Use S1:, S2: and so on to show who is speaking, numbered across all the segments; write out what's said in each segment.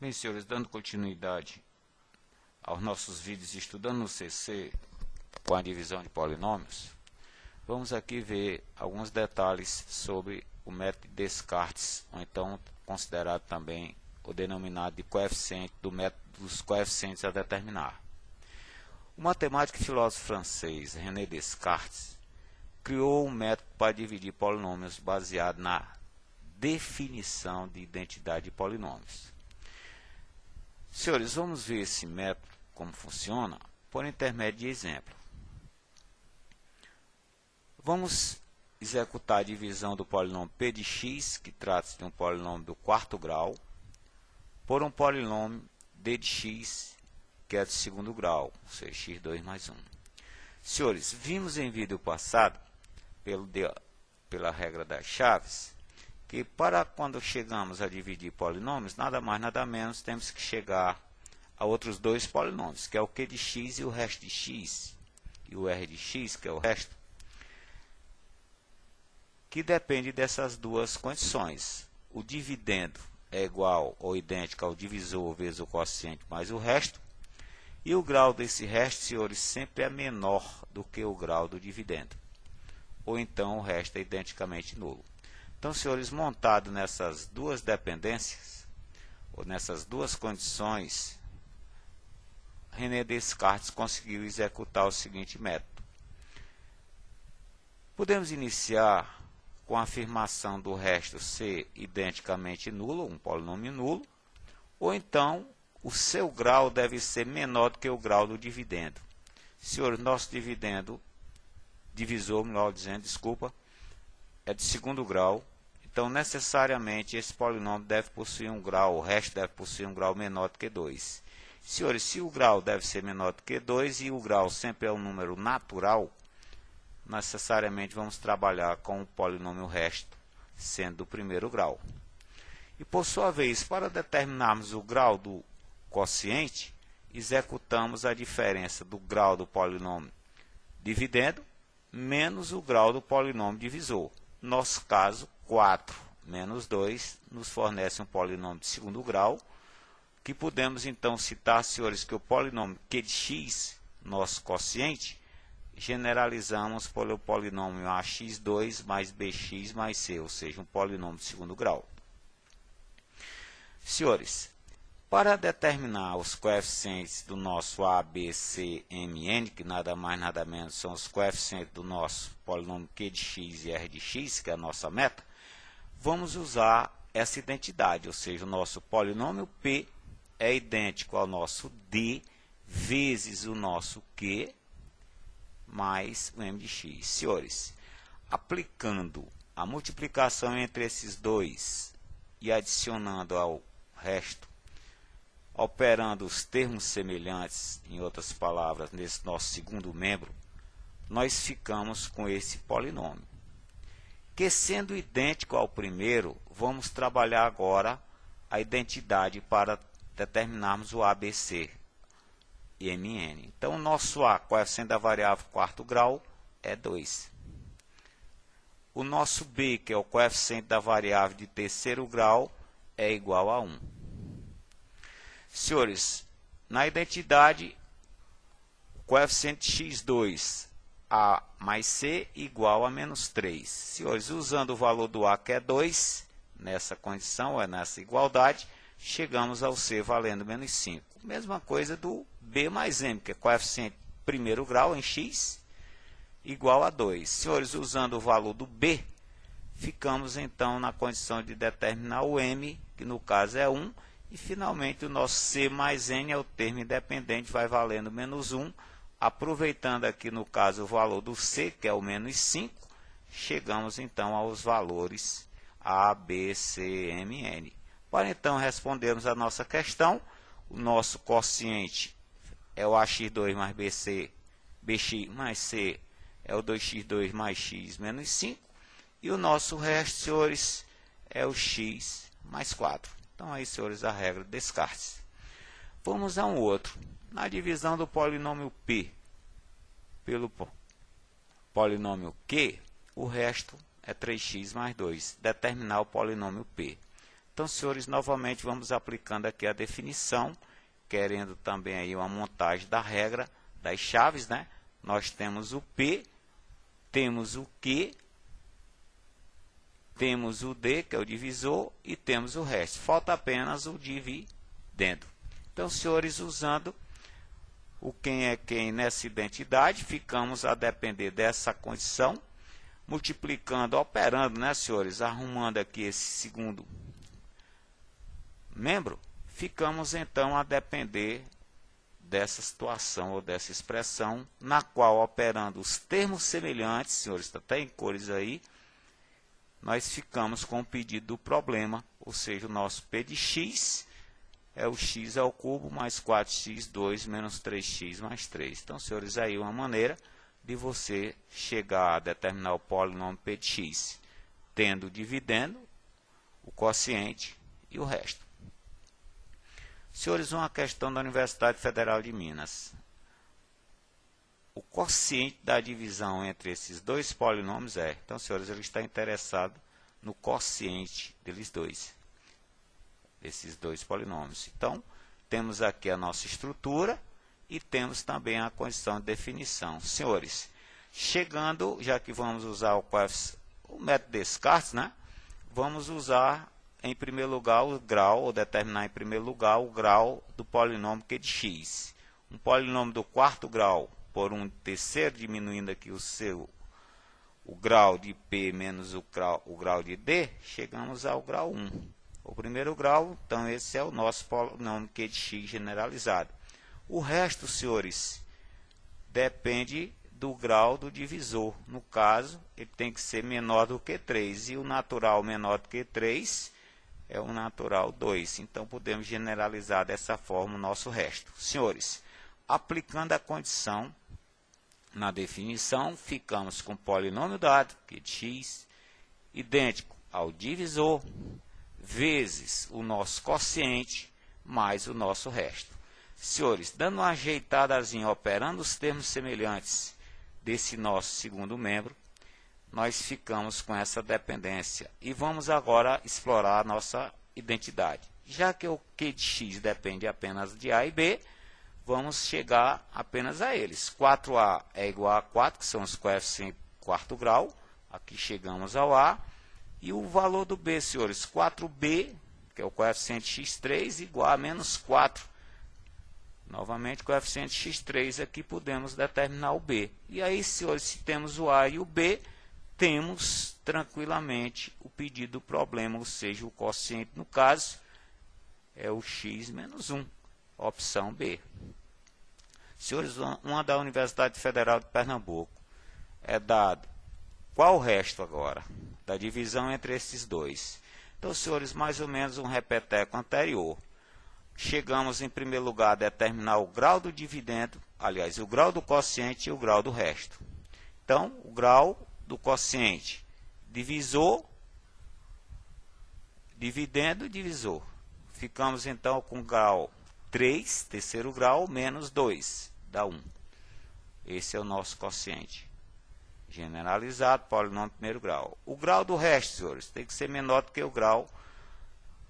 S1: Bem, senhores, dando continuidade aos nossos vídeos estudando no CC com a divisão de polinômios, vamos aqui ver alguns detalhes sobre o método de Descartes, ou então considerado também o denominado de coeficiente do método dos coeficientes a determinar. O matemático e filósofo francês René Descartes criou um método para dividir polinômios baseado na definição de identidade de polinômios. Senhores, vamos ver esse método, como funciona, por intermédio de exemplo. Vamos executar a divisão do polinômio p de x, que trata-se de um polinômio do quarto grau, por um polinômio d de x, que é de segundo grau, ou seja, x2 mais 1. Senhores, vimos em vídeo passado, pela regra das chaves, que para quando chegamos a dividir polinômios, nada mais nada menos, temos que chegar a outros dois polinômios, que é o q de x e o resto de x, e o r de x, que é o resto, que depende dessas duas condições. O dividendo é igual ou idêntico ao divisor vezes o quociente mais o resto, e o grau desse resto, senhores, sempre é menor do que o grau do dividendo, ou então o resto é identicamente nulo. Então, senhores, montado nessas duas dependências, ou nessas duas condições, René Descartes conseguiu executar o seguinte método. Podemos iniciar com a afirmação do resto ser identicamente nulo, um polinômio nulo, ou então o seu grau deve ser menor do que o grau do dividendo. Senhores, nosso divisor, melhor dizendo, desculpa, é de segundo grau, então necessariamente esse polinômio deve possuir um grau, o resto deve possuir um grau menor do que 2. Senhores, se o grau deve ser menor do que 2 e o grau sempre é um número natural, necessariamente vamos trabalhar com o polinômio resto, sendo do primeiro grau. E por sua vez, para determinarmos o grau do quociente, executamos a diferença do grau do polinômio dividendo menos o grau do polinômio divisor. Nosso caso, 4 menos 2 nos fornece um polinômio de segundo grau, que podemos então citar, senhores, que o polinômio q de x, nosso quociente, generalizamos pelo polinômio ax2 mais bx mais c, ou seja, um polinômio de segundo grau. Senhores, para determinar os coeficientes do nosso a, b, c, m, n, que nada mais nada menos são os coeficientes do nosso polinômio q de x e r de x, que é a nossa meta, vamos usar essa identidade, ou seja, o nosso polinômio p é idêntico ao nosso d vezes o nosso q mais o m de x. Senhores, aplicando a multiplicação entre esses dois e adicionando ao resto, operando os termos semelhantes, em outras palavras, nesse nosso segundo membro, nós ficamos com esse polinômio, que sendo idêntico ao primeiro, vamos trabalhar agora a identidade para determinarmos o ABC e MN. Então, o nosso A, coeficiente da variável quarto grau, é 2. O nosso B, que é o coeficiente da variável de terceiro grau, é igual a 1. Senhores, na identidade, o coeficiente x2, A mais C, igual a menos 3. Senhores, usando o valor do A, que é 2, nessa condição, nessa igualdade, chegamos ao C valendo menos 5. Mesma coisa do B mais M, que é coeficiente primeiro grau em x, igual a 2. Senhores, usando o valor do B, ficamos então na condição de determinar o M, que no caso é 1, e finalmente o nosso C mais N é o termo independente, vai valendo menos 1. Aproveitando aqui no caso o valor do C, que é o menos 5, chegamos então aos valores A, B, C, M, N. Para então respondermos a nossa questão, o nosso quociente é o ax2 mais bc, bx mais c é o 2x2 mais x menos 5, e o nosso resto, senhores, é o x mais 4. Então, aí, senhores, a regra de Descartes. Vamos a um outro. Na divisão do polinômio p pelo polinômio q, o resto é 3x mais 2. Determinar o polinômio p. Então, senhores, novamente vamos aplicando aqui a definição, querendo também aí uma montagem da regra das chaves, né? Nós temos o P, temos o Q, temos o D, que é o divisor, e temos o resto. Falta apenas o dividendo. Então, senhores, usando o quem é quem nessa identidade, ficamos a depender dessa condição, multiplicando, operando, né, senhores, arrumando aqui esse segundo membro, ficamos então a depender dessa situação ou dessa expressão, na qual, operando os termos semelhantes, senhores, está até em cores aí, nós ficamos com o pedido do problema, ou seja, o nosso P de x é o x ao cubo mais 4x2 menos 3x mais 3. Então, senhores, aí uma maneira de você chegar a determinar o polinômio P de x, tendo o dividendo, o quociente e o resto. Senhores, uma questão da Universidade Federal de Minas. O quociente da divisão entre esses dois polinômios é... Então, senhores, ele está interessado no quociente deles dois. Desses dois polinômios. Então, temos aqui a nossa estrutura e temos também a condição de definição. Senhores, chegando, já que vamos usar o método Descartes, né? Vamos usar, em primeiro lugar, o grau, ou determinar em primeiro lugar o grau do polinômio Q de x. Um polinômio do quarto grau por um terceiro, diminuindo aqui o grau de P menos o grau de D, chegamos ao grau 1. O primeiro grau, então esse é o nosso polinômio Q de x generalizado. O resto, senhores, depende do grau do divisor. No caso, ele tem que ser menor do que 3. E o natural menor do que 3 é o natural 2. Então, podemos generalizar dessa forma o nosso resto. Senhores, aplicando a condição na definição, ficamos com o polinômio dado, Q de x, idêntico ao divisor, vezes o nosso quociente, mais o nosso resto. Senhores, dando uma ajeitadazinha, operando os termos semelhantes desse nosso segundo membro, nós ficamos com essa dependência. E vamos agora explorar a nossa identidade. Já que o Q de x depende apenas de A e B, vamos chegar apenas a eles. 4A é igual a 4, que são os coeficientes de quarto grau. Aqui chegamos ao A. E o valor do B, senhores, 4B, que é o coeficiente x3, igual a menos 4. Novamente, coeficiente x3, aqui podemos determinar o B. E aí, senhores, se temos o A e o B, temos tranquilamente o pedido do problema, ou seja, o quociente, no caso, é o x menos 1, opção B. Senhores, uma da Universidade Federal de Pernambuco é dado. Qual o resto agora? Da divisão entre esses dois. Então, senhores, mais ou menos um repeteco anterior. Chegamos, em primeiro lugar, a determinar o grau do dividendo, aliás, o grau do quociente e o grau do resto. Então, o grau do quociente, divisor, dividendo e divisor. Ficamos, então, com o grau 3, terceiro grau, menos 2, dá 1. Esse é o nosso quociente. Generalizado, polinômio primeiro grau. O grau do resto, senhores, tem que ser menor do que o grau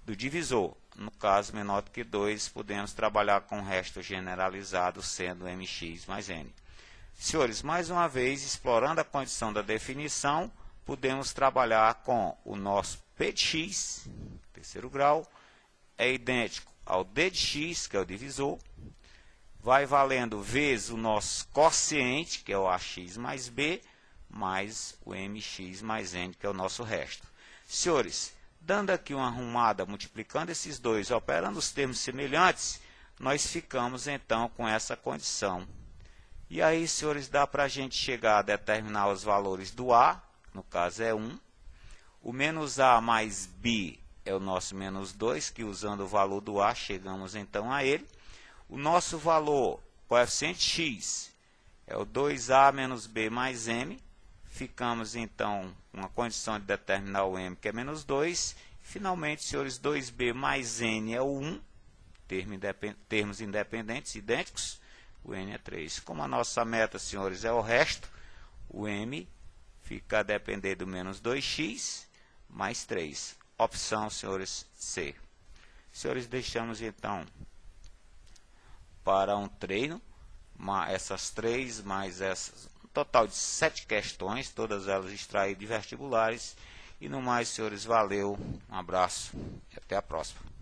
S1: do divisor. No caso, menor do que 2, podemos trabalhar com o resto generalizado, sendo mx mais n. Senhores, mais uma vez, explorando a condição da definição, podemos trabalhar com o nosso P de x, terceiro grau, é idêntico ao D de x, que é o divisor, vai valendo vezes o nosso quociente, que é o ax mais b, mais o mx mais n, que é o nosso resto. Senhores, dando aqui uma arrumada, multiplicando esses dois, operando os termos semelhantes, nós ficamos então com essa condição. E aí, senhores, dá para a gente chegar a determinar os valores do A, no caso é 1. O menos A mais B é o nosso menos 2, que usando o valor do A, chegamos então a ele. O nosso valor, coeficiente x, é o 2A menos B mais M. Ficamos, então, com a condição de determinar o M, que é menos 2. Finalmente, senhores, 2B mais N é o 1. Termos independentes, idênticos. O N é 3. Como a nossa meta, senhores, é o resto, o M fica a depender do menos 2x mais 3. opção, senhores, C. Senhores, deixamos então para um treino, essas 3 mais essas, um total de 7 questões, todas elas extraídas de vestibulares. E no mais, senhores, valeu, um abraço e até a próxima.